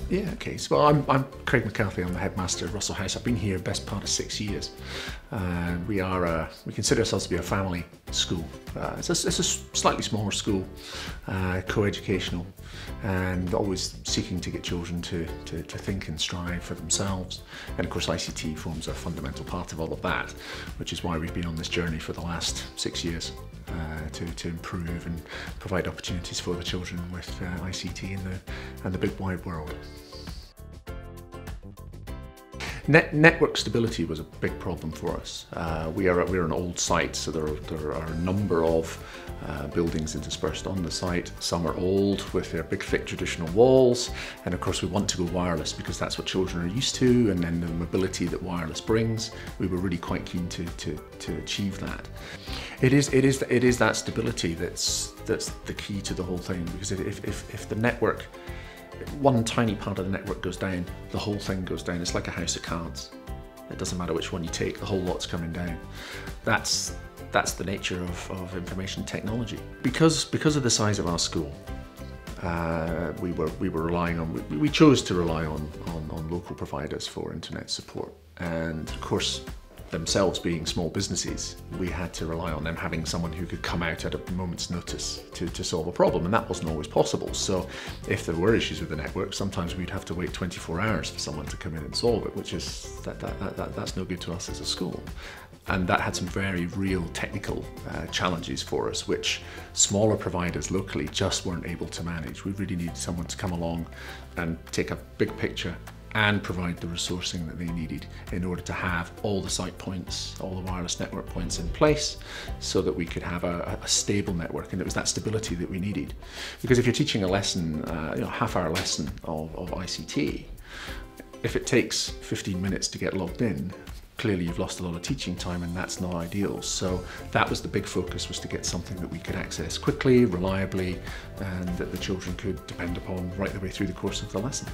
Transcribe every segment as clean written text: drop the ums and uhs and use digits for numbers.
Yeah, okay. So I'm Craig McCarthy. I'm the headmaster of Russell House. I've been here best part of 6 years. We consider ourselves to be a family school. It's a slightly smaller school, co-educational, and always seeking to get children to think and strive for themselves. And of course, ICT forms a fundamental part of all of that, which is why we've been on this journey for the last 6 years. To improve and provide opportunities for the children with ICT and the big wide world. Network stability was a big problem for us. We're an old site, so there are a number of buildings interspersed on the site. Some are old with their big thick traditional walls, and of course we want to go wireless because that's what children are used to, and then the mobility that wireless brings. We were really quite keen to achieve that. It is that stability that's the key to the whole thing, because if the network, one tiny part of the network goes down, the whole thing goes down. It's like a house of cards. It doesn't matter which one you take, the whole lot's coming down. That's the nature of information technology. Because of the size of our school, we were relying on, we chose to rely on local providers for internet support. And of course, themselves being small businesses, we had to rely on them having someone who could come out at a moment's notice to solve a problem, and that wasn't always possible. So if there were issues with the network, sometimes we'd have to wait 24 hours for someone to come in and solve it, which is that's no good to us as a school. And that had some very real technical challenges for us, which smaller providers locally just weren't able to manage. We really needed someone to come along and take a big picture and provide the resourcing that they needed in order to have all the site points, all the wireless network points in place, so that we could have a stable network. And it was that stability that we needed. Because if you're teaching a lesson, half-hour lesson of ICT, if it takes 15 minutes to get logged in, clearly you've lost a lot of teaching time, and that's not ideal. So that was the big focus, was to get something that we could access quickly, reliably, and that the children could depend upon right the way through the course of the lesson.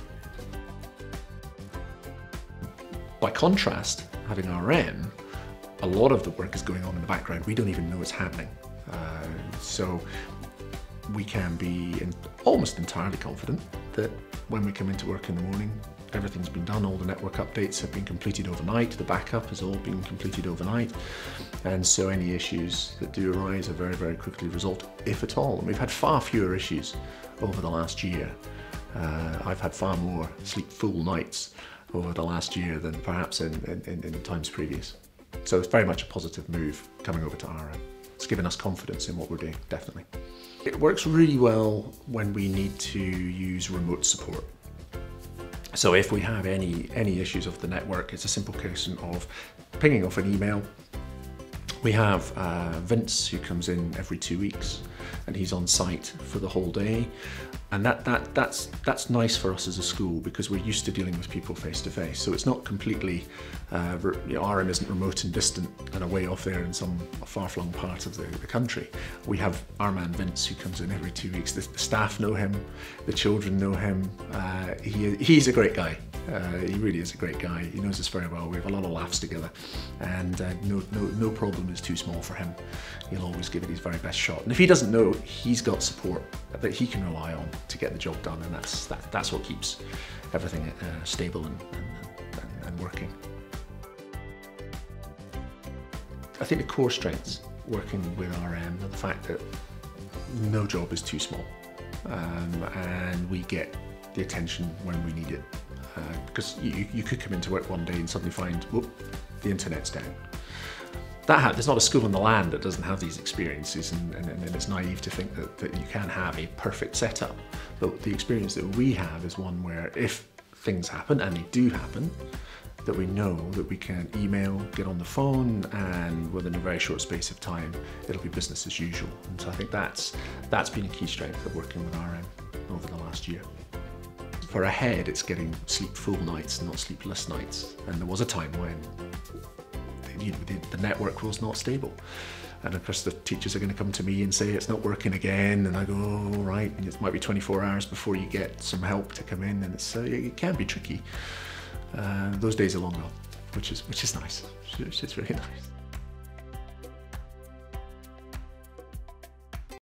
By contrast, having RM, a lot of the work is going on in the background. We don't even know it's happening. So we can be almost entirely confident that when we come into work in the morning, everything's been done, all the network updates have been completed overnight, the backup has all been completed overnight, and so any issues that do arise are very, very quickly resolved, if at all. And we've had far fewer issues over the last year. I've had far more sleep-full nights over the last year than perhaps in times previous. So it's very much a positive move coming over to RM. It's given us confidence in what we're doing, definitely. It works really well when we need to use remote support. So if we have any issues of the network, it's a simple case of pinging off an email. We have Vince, who comes in every 2 weeks, and he's on site for the whole day. And that's nice for us as a school, because we're used to dealing with people face to face. So it's not completely, RM isn't remote and distant and away off there in some far-flung part of the country. We have our man Vince, who comes in every 2 weeks. The staff know him, the children know him. He's a great guy. He really is a great guy. He knows us very well. We have a lot of laughs together, and no problem is too small for him. He'll always give it his very best shot. And if he doesn't know, he's got support that he can rely on to get the job done, and that's what keeps everything stable and working. I think the core strengths working with RM are the fact that no job is too small, and we get the attention when we need it. Because you could come into work one day and suddenly find, whoop, the internet's down. There's not a school in the land that doesn't have these experiences, and it's naive to think that you can have a perfect setup. But the experience that we have is one where if things happen, and they do happen, that we know that we can email, get on the phone, and within a very short space of time, it'll be business as usual. And so I think that's been a key strength of working with RM over the last year. For a head, it's getting sleep-full nights, not sleepless nights. And there was a time when the network was not stable. And of course the teachers are going to come to me and say it's not working again, and I go, oh, right, and it might be 24 hours before you get some help to come in, and it can be tricky. Those days are long gone, which is nice. It's really nice.